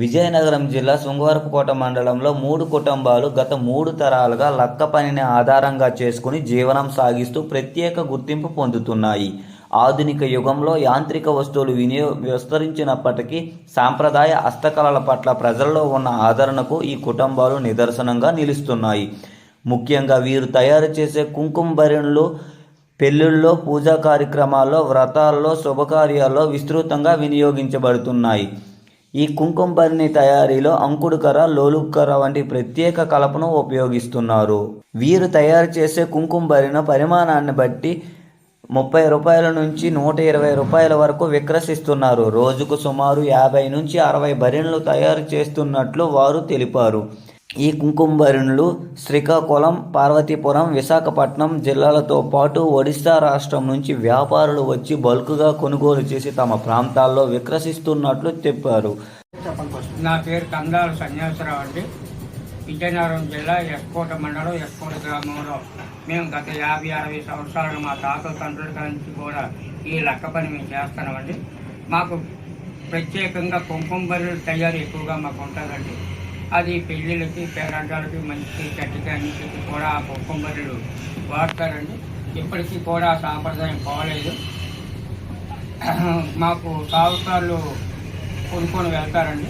విజయనగరం జిల్లా శృంగవరపుకోట మండలంలో 3 కుటుంబాలు గత 3 తరాలుగా లక్క పనిని ఆధారంగా చేసుకుని జీవనం సాగిస్తూ ప్రత్యేక గుర్తింపు పొందుతున్నాయి. ఆధునిక యుగంలో యాంత్రిక వస్తువులు విస్తరించినప్పటికీ సాంప్రదాయ హస్తకళల పట్ల ప్రజల్లో ఉన్న ఆదరణకు ఈ కుటుంబాలు నిదర్శనంగా నిలుస్తున్నాయి. ముఖ్యంగా వీరు తయారు చేసే కుంకుమ భరిణెలు పెళ్లిళ్లలో, పూజా కార్యక్రమాల్లో, వ్రతాల్లో, శుభకార్యాల్లో విస్తృతంగా వినియోగించబడుతున్నాయి. ఈ కుంకుమ భరిణె తయారీలో అంకుడుకర, లోలుకర వంటి ప్రత్యేక కలపను ఉపయోగిస్తున్నారు. వీరు తయారు చేసే కుంకుమ భరిణె పరిమాణాన్ని బట్టి 30 రూపాయల నుంచి 120 రూపాయల వరకు విక్రయిస్తున్నారు. రోజుకు సుమారు 50 నుంచి 60 భరిణెలు తయారు చేస్తున్నట్లు వారు తెలిపారు. ఈ కుంకుమ భరిణెలు శ్రీకాకుళం, పార్వతీపురం, విశాఖపట్నం జిల్లాలతో పాటు ఒడిశా రాష్ట్రం నుంచి వ్యాపారులు వచ్చి బల్క్గా కొనుగోలు చేసి తమ ప్రాంతాల్లో విక్రయిస్తున్నట్లు చెప్పారు. నా పేరు కందాల సన్యాసరావు అండి. విజయనగరం జిల్లా ఎస్కోట మండలం ఎస్కోట గ్రామంలో మేము గత 50-60 సంవత్సరాలు మా తాతల తండ్రుల నుంచి కూడా ఈ లక్క పని మేము చేస్తున్నామండి. మాకు ప్రత్యేకంగా కుంకుమ భరిణెల తయారీ ఎక్కువగా మాకు ఉంటుందండి. అది పెళ్ళిళ్ళకి, పేరంటాలకి, మంచి చెట్టుకి అన్నిటికి కూడా ఆ కుంకుమ భరిణెలు వాడతారండి. ఇప్పటికీ కూడా ఆ సాంప్రదాయం పోలేదు. మాకు సాగుకారులు కొనుక్కొని వెళ్తారండి.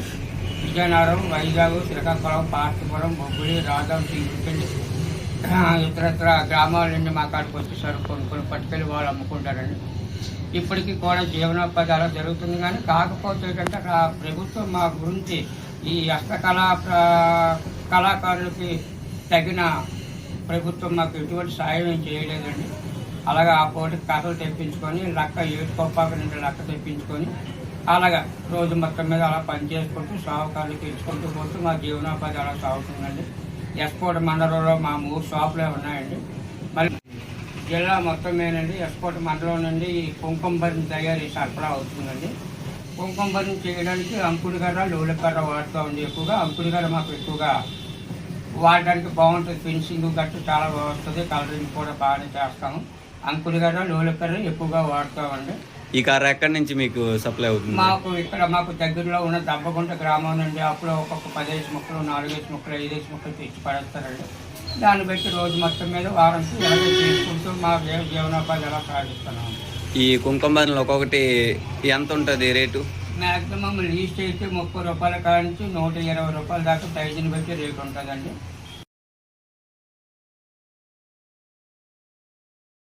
విజయనగరం, వైజాగ్, శ్రీకాకుళం, పార్వతీపురం, బొబ్బిలి, రాజం, సింగిపల్లి, ఇతరత్ర గ్రామాల నుండి మా కాడికి వచ్చి సరుకు కొనుక్కొని పట్టుకెళ్ళి వాళ్ళు అమ్ముకుంటారండి. ఇప్పటికీ కూడా జీవనోపాధి అలా జరుగుతుంది. కానీ కాకపోతే ఏంటంటే ప్రభుత్వం మా గురించి ఈ కళాకారులకి తగిన ప్రభుత్వం మాకు ఎటువంటి సాయం చేయలేదండి. అలాగా ఆ పోటీకి కథలు తెప్పించుకొని లక్క ఏడుకోపాక నుండి లక్క తెప్పించుకొని అలాగా రోజు మొత్తం మీద అలా పనిచేసుకుంటూ సాగుకారులు తెచ్చుకుంటూ పోతూ మా జీవనోపాధి అలా సాగుతుందండి. ఎస్కోట మండలంలో మా 3 షాపులే ఉన్నాయండి. మళ్ళీ జిల్లా మొత్తం మీదండి ఎస్కోట మండలం నుండి ఈ కుంకుమ భరిణె తయారీ సరఫరా అవుతుందండి. కుంకుమ భరిణె చేయడానికి అంకుడికర్ర, లోలకర్ర వాడుతామండి. ఎక్కువగా అంకుడికర్ర మాకు ఎక్కువగా వాడడానికి బాగుంటుంది. ఫినిషింగ్ గట్టు చాలా బాగుంటుంది. కలరింగ్ కూడా బాగానే చేస్తాము. అంకుడికర్ర, లోలకర్ర ఎక్కువగా వాడుతామండి. ఈ కర్ర ఎక్కడి నుంచి మీకు సప్లై అవుతుంది? మాకు దగ్గరలో ఉన్న దబ్బగుంట గ్రామం నుండి అప్పుడు ఒక్కొక్క 15 ముక్కలు, 4 ముక్కలు, 5 ముక్కలు తెచ్చి పడేస్తారండి. దాన్ని బట్టి రోజు మొత్తం మీద వారంకి ఎలాగో చేసుకుంటూ మా జీవనోపాధి ఎలా సాగిస్తున్నాము. ఈ కుంకుమ భరిణెలు ఒక్కొక్కటి ఎంత ఉంటుంది రేటు? మ్యాక్సిమం లీస్ట్ అయితే 30 రూపాయల కాడ నుంచి 120 రూపాయల దాకా సైజుని బట్టి రేటు ఉంటుందండి.